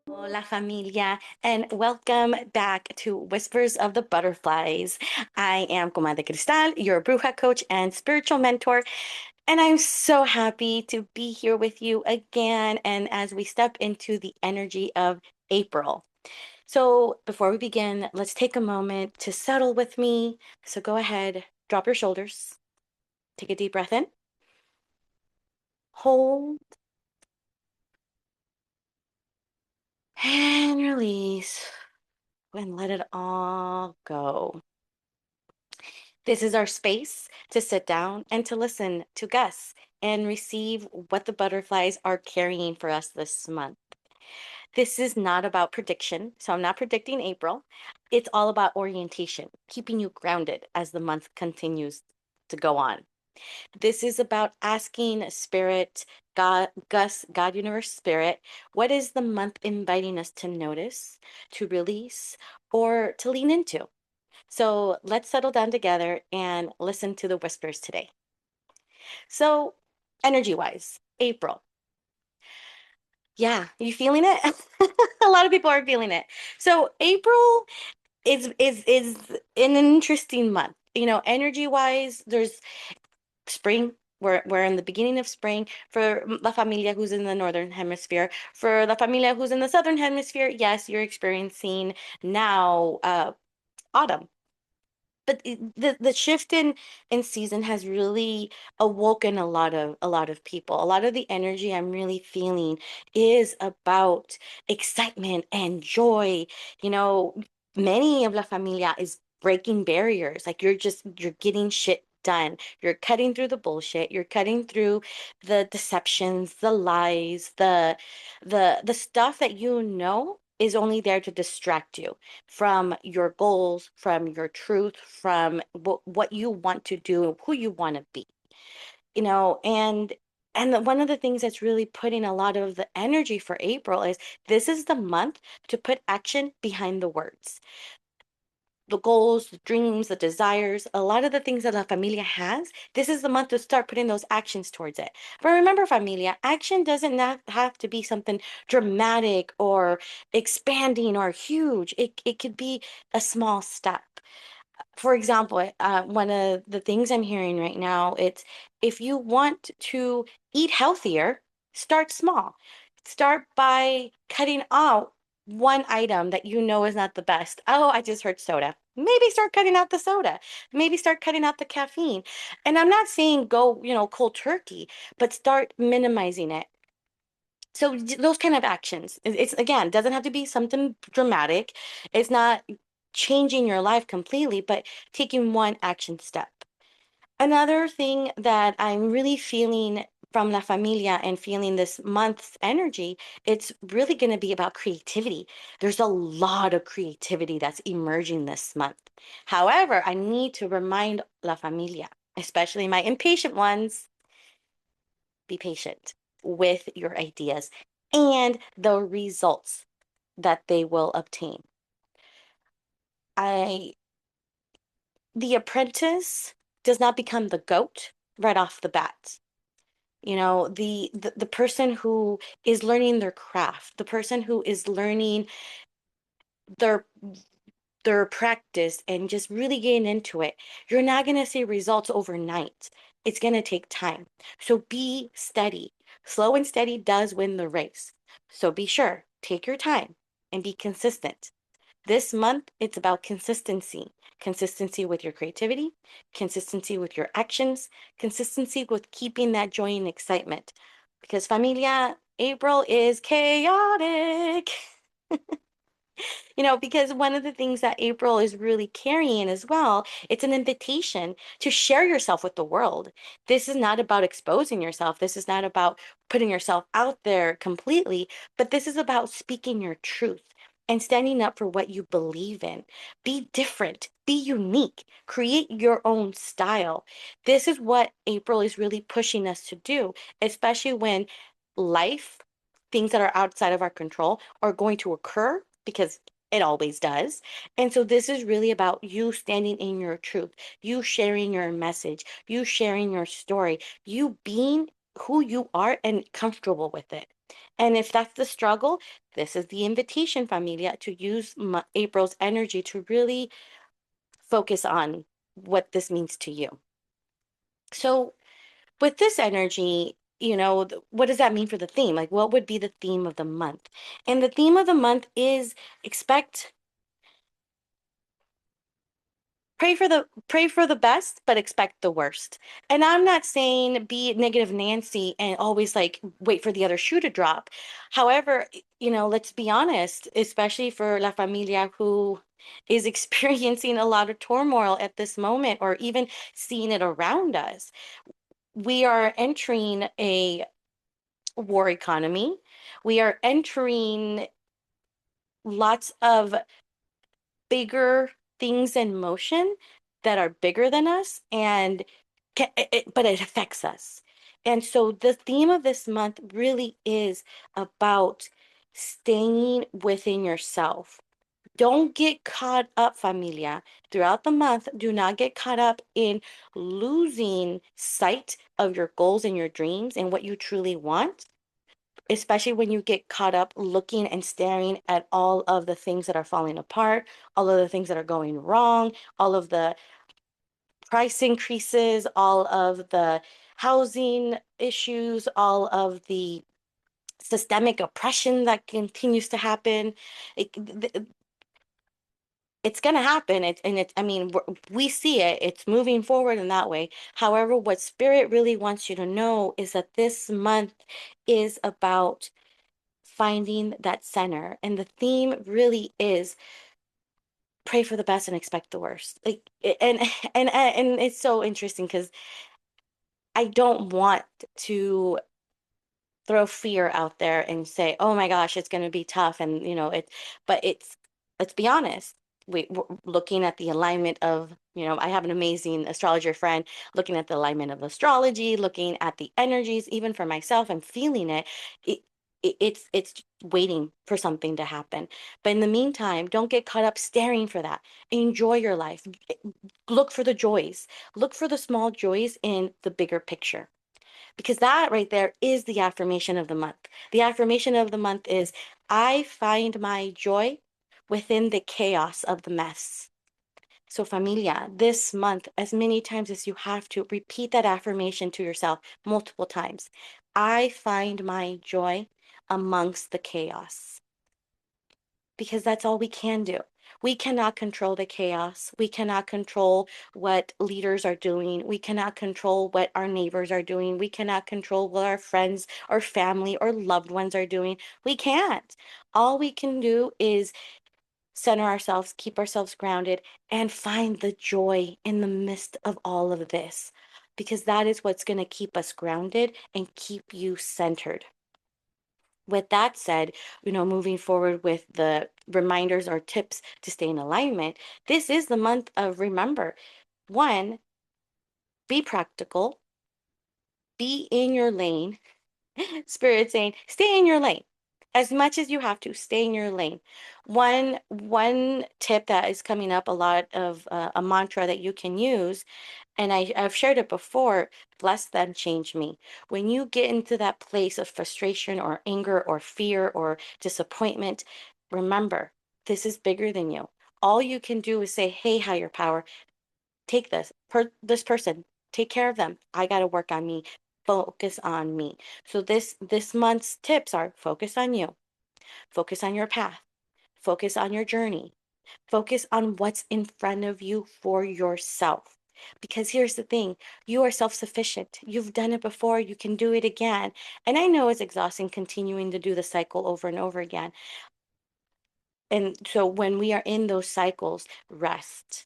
Hola, familia, and welcome back to Whispers of the Butterflies. I am Comadre Cristal, your bruja coach and spiritual mentor, and I'm so happy to be here with you again. And as we step into the energy of April. So, before we begin, let's take a moment to settle with me. So, go ahead, drop your shoulders, take a deep breath in, hold, and release, and let it all go. This is our space to sit down and to listen to Gus and receive what the butterflies are carrying for us this month. This is not about prediction, so I'm not predicting April. It's all about orientation, keeping you grounded as the month continues to go on. This is about asking Spirit, God, Gus, God, Universe, Spirit, what is the month inviting us to notice, to release, or to lean into? So let's settle down together and listen to the whispers today. So, energy wise, April. Yeah, you feeling it? A lot of people are feeling it. So, April is an interesting month. You know, energy wise, there's spring. We're in the beginning of spring for La Familia who's in the northern hemisphere. For La Familia who's in the southern hemisphere, yes, you're experiencing now autumn. But the shift in season has really awoken a lot of people. A lot of the energy I'm really feeling is about excitement and joy. You know, many of La Familia is breaking barriers. Like you're getting shit done. You're cutting through the bullshit. You're cutting through the deceptions, the lies, the stuff that you know is only there to distract you from your goals, from your truth, from what you want to do, who you want to be, you know, one of the things that's really putting a lot of the energy for April is this is the month to put action behind the words, the goals, the dreams, the desires, a lot of the things that La Familia has, this is the month to start putting those actions towards it. But remember, Familia, action doesn't have to be something dramatic or expanding or huge. It could be a small step. For example, one of the things I'm hearing right now, it's if you want to eat healthier, start small. Start by cutting out one item that you know is not the best. Oh, I just heard soda. Maybe start cutting out the soda. Maybe start cutting out the caffeine. And I'm not saying go, cold turkey, but start minimizing it. So those kind of actions. It's again, doesn't have to be something dramatic. It's not changing your life completely, but taking one action step. Another thing that I'm really feeling from La Familia and feeling this month's energy, it's really going to be about creativity. There's a lot of creativity that's emerging this month. However, I need to remind La Familia, especially my impatient ones, be patient with your ideas and the results that they will obtain. I The apprentice does not become the goat right off the bat. You know, the person who is learning their craft, the person who is learning their their practice and just really getting into it, you're not going to see results overnight. It's going to take time. So be steady. Slow and steady does win the race. So be sure, take your time and be consistent. This month, it's about consistency. Consistency with your creativity, consistency with your actions, consistency with keeping that joy and excitement. Because familia, April is chaotic. Because one of the things that April is really carrying as well, it's an invitation to share yourself with the world. This is not about exposing yourself. This is not about putting yourself out there completely, but this is about speaking your truth and standing up for what you believe in. Be different, be unique, create your own style. This is what April is really pushing us to do, especially when life, things that are outside of our control, are going to occur because It always does. And so this is really about you standing in your truth, you sharing your message, you sharing your story, you being who you are and comfortable with it. And if that's the struggle, this is the invitation, familia, to use April's energy to really focus on what this means to you. So, with this energy, what does that mean for the theme? Like, what would be the theme of the month? And the theme of the month is expect pray for the best, but expect the worst. And I'm not saying be negative Nancy and always like wait for the other shoe to drop. However, let's be honest, especially for La Familia who is experiencing a lot of turmoil at this moment or even seeing it around us. We are entering a war economy. We are entering lots of bigger things in motion that are bigger than us and but it affects us. And so the theme of this month really is about staying within yourself. Don't get caught up, familia. Throughout the month, do not get caught up in losing sight of your goals and your dreams and what you truly want, especially when you get caught up looking and staring at all of the things that are falling apart, all of the things that are going wrong, all of the price increases, all of the housing issues, all of the systemic oppression that continues to happen. It's going to happen. I mean, we see it. It's moving forward in that way. However, what Spirit really wants you to know is that this month is about finding that center. And the theme really is pray for the best and expect the worst. Like, and it's so interesting because I don't want to throw fear out there and say, "Oh my gosh, it's going to be tough," and but let's be honest. We're looking at the alignment of, I have an amazing astrologer friend looking at the alignment of astrology, looking at the energies, even for myself, and feeling it. It, it's waiting for something to happen. But in the meantime, don't get caught up staring for that. Enjoy your life. Look for the joys. Look for the small joys in the bigger picture, because that right there is the affirmation of the month. The affirmation of the month is I find my joy within the chaos of the mess. So, familia, this month, as many times as you have to, repeat that affirmation to yourself multiple times. I find my joy amongst the chaos, because that's all we can do. We cannot control the chaos. We cannot control what leaders are doing. We cannot control what our neighbors are doing. We cannot control what our friends or family or loved ones are doing. We can't. All we can do is center ourselves, keep ourselves grounded, and find the joy in the midst of all of this, because that is what's going to keep us grounded and keep you centered. With that said, moving forward with the reminders or tips to stay in alignment, this is the month of remember. One, be practical, be in your lane. Spirit saying, stay in your lane. As much as you have to, stay in your lane. One tip that is coming up a lot of a mantra that you can use, and I've shared it before, bless them, change me. When you get into that place of frustration or anger or fear or disappointment, remember, this is bigger than you. All you can do is say, hey, higher power, take this person, take care of them. I got to work on me. Focus on me. So this month's tips are focus on you. Focus on your path. Focus on your journey. Focus on what's in front of you for yourself. Because here's the thing, you are self sufficient. You've done it before, you can do it again. And I know it's exhausting continuing to do the cycle over and over again. And so when we are in those cycles, rest.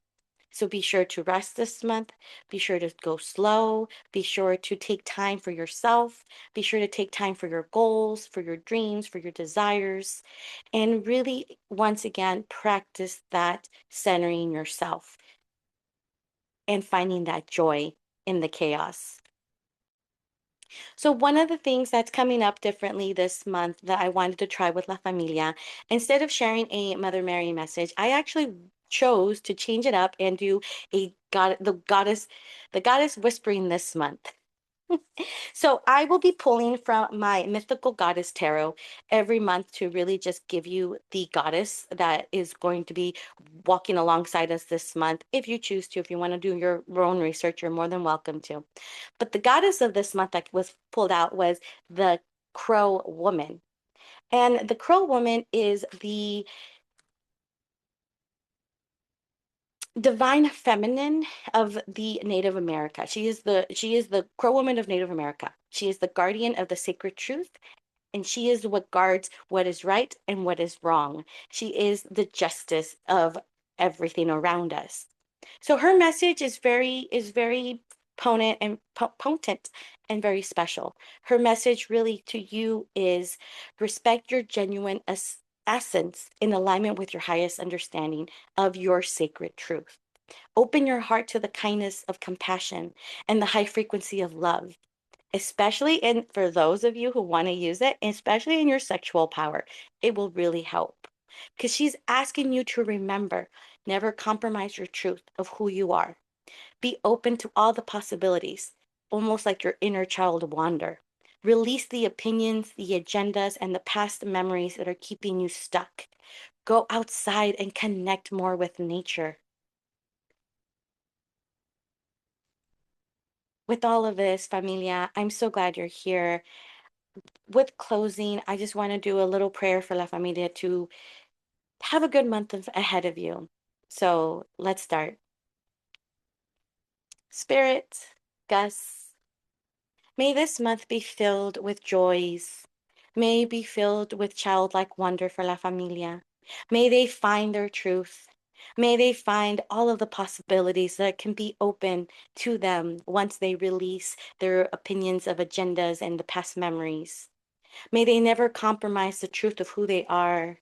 So be sure to rest this month. Be sure to go slow. Be sure to take time for yourself. Be sure to take time for your goals, for your dreams, for your desires. And really, once again, practice that centering yourself and finding that joy in the chaos. So one of the things that's coming up differently this month that I wanted to try with La Familia, instead of sharing a Mother Mary message, I actually chose to change it up and do a god the goddess whispering this month. So I will be pulling from my Mythical Goddess Tarot every month to really just give you the goddess that is going to be walking alongside us this month. If you choose to, if you want to do your own research, you're more than welcome to. But the goddess of this month that was pulled out was the Crow Woman. And the Crow Woman is the divine feminine of the Native America. She is the Crow Woman of Native America. She is the guardian of the sacred truth, and she is what guards what is right and what is wrong. She is the justice of everything around us. So her message is very potent and very special. Her message really to you is respect your genuine essence in alignment with your highest understanding of your sacred truth. Open your heart to the kindness of compassion and the high frequency of love, especially in for those of you who want to use it, especially in your sexual power. It will really help because she's asking you to remember, never compromise your truth of who you are. Be open to all the possibilities, almost like your inner child wander. Release the opinions, the agendas, and the past memories that are keeping you stuck. Go outside and connect more with nature. With all of this, familia, I'm so glad you're here. With closing, I just want to do a little prayer for La Familia to have a good month ahead of you. So let's start. Spirit, Gus, may this month be filled with joys. May be filled with childlike wonder for La Familia. May they find their truth. May they find all of the possibilities that can be open to them once they release their opinions of agendas and the past memories. May they never compromise the truth of who they are.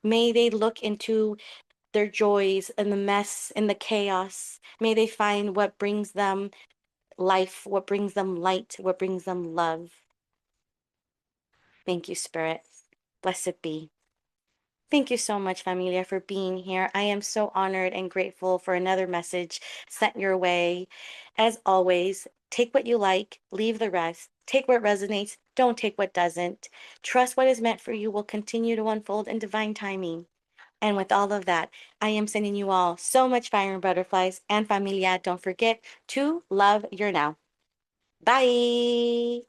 May they look into their joys and the mess and the chaos. May they find what brings them life, what brings them light, what brings them love. Thank you, Spirit. Blessed be. Thank you so much, Familia, for being here. I am so honored and grateful for another message sent your way. As always, take what you like, leave the rest. Take what resonates, don't take what doesn't. Trust what is meant for you will continue to unfold in divine timing. And with all of that, I am sending you all so much fire and butterflies. And Familia, don't forget to love your now. Bye.